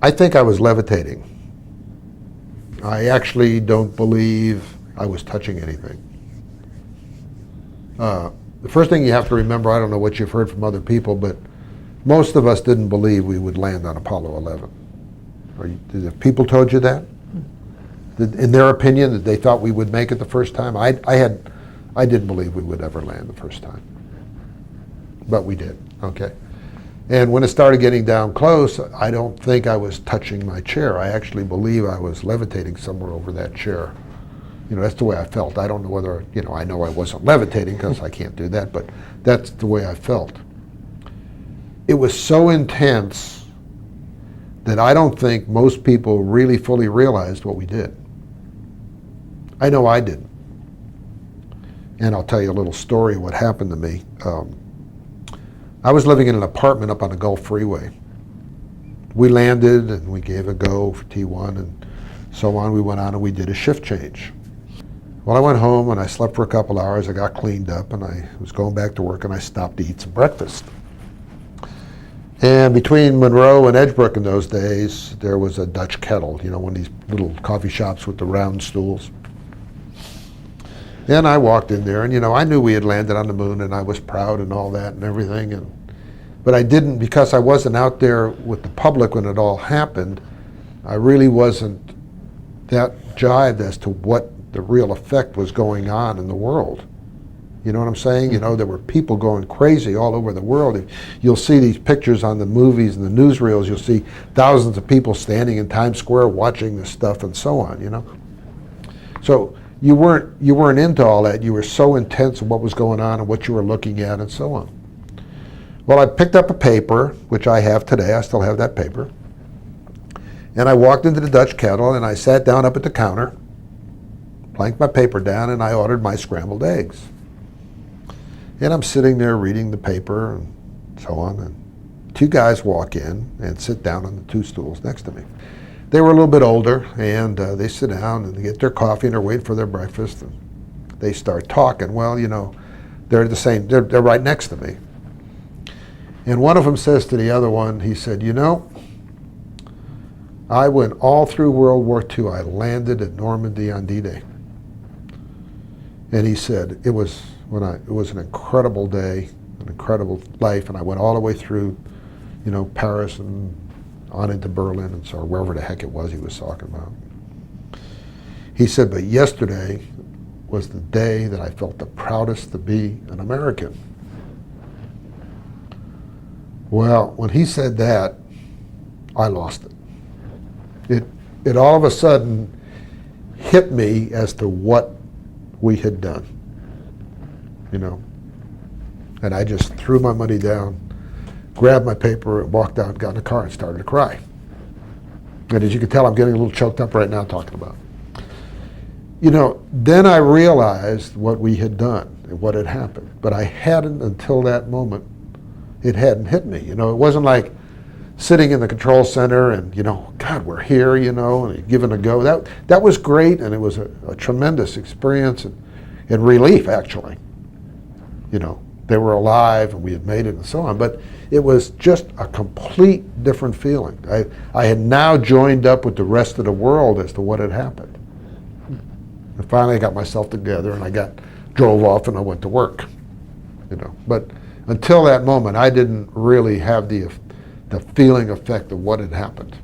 I think I was levitating. I actually don't believe I was touching anything. The first thing you have to remember, I don't know what you've heard from other people, but most of us didn't believe we would land on Apollo 11. Did people told you that? In their opinion, that they thought we would make it the first time? I didn't believe we would ever land the first time. But we did, okay? And when it started getting down close, I don't think I was touching my chair. I actually believe I was levitating somewhere over that chair. You know, that's the way I felt. I don't know whether, you know, I know I wasn't levitating because I can't do that, but that's the way I felt. It was so intense that I don't think most people really fully realized what we did. I know I didn't. And I'll tell you a little story of what happened to me. I was living in an apartment up on the Gulf Freeway. We landed and we gave a go for T1 and so on. We went on and we did a shift change. Well, I went home and I slept for a couple hours. I got cleaned up and I was going back to work and I stopped to eat some breakfast. And between Monroe and Edgebrook in those days, there was a Dutch kettle, you know, one of these little coffee shops with the round stools. And I walked in there and, you know, I knew we had landed on the moon and I was proud and all that and everything. But I didn't, because I wasn't out there with the public when it all happened, I really wasn't that jived as to what the real effect was going on in the world. You know what I'm saying? You know, there were people going crazy all over the world. You'll see these pictures on the movies and the newsreels. You'll see thousands of people standing in Times Square watching this stuff and so on, you know? So you weren't into all that. You were so intense in what was going on and what you were looking at and so on. Well, I picked up a paper, which I have today. I still have that paper. And I walked into the Dutch kettle and I sat down up at the counter, planked my paper down, and I ordered my scrambled eggs. And I'm sitting there reading the paper and so on, and two guys walk in and sit down on the two stools next to me. They were a little bit older, and they sit down and they get their coffee and they're waiting for their breakfast, and they start talking. Well, you know, they're the same, they're right next to me. And one of them says to the other one, he said, you know, I went all through World War II. I landed at Normandy on D-Day. And he said, it was an incredible day, an incredible life, and I went all the way through, you know, Paris and on into Berlin and so wherever the heck it was he was talking about. He said, but yesterday was the day that I felt the proudest to be an American. Well, when he said that, I lost it. It all of a sudden hit me as to what we had done, you know. And I just threw my money down, grabbed my paper, walked out, got in the car, and started to cry. And as you can tell, I'm getting a little choked up right now talking about it. You know, then I realized what we had done and what had happened. But I hadn't, until that moment, it hadn't hit me. You know, it wasn't like sitting in the control center and, you know, God, we're here, you know, and giving a go. That was great, and it was a tremendous experience and relief, actually. You know, they were alive and we had made it and so on. But it was just a complete different feeling. I had now joined up with the rest of the world as to what had happened. And finally I got myself together and I drove off and I went to work. You know, but until that moment I didn't really have the feeling effect of what had happened.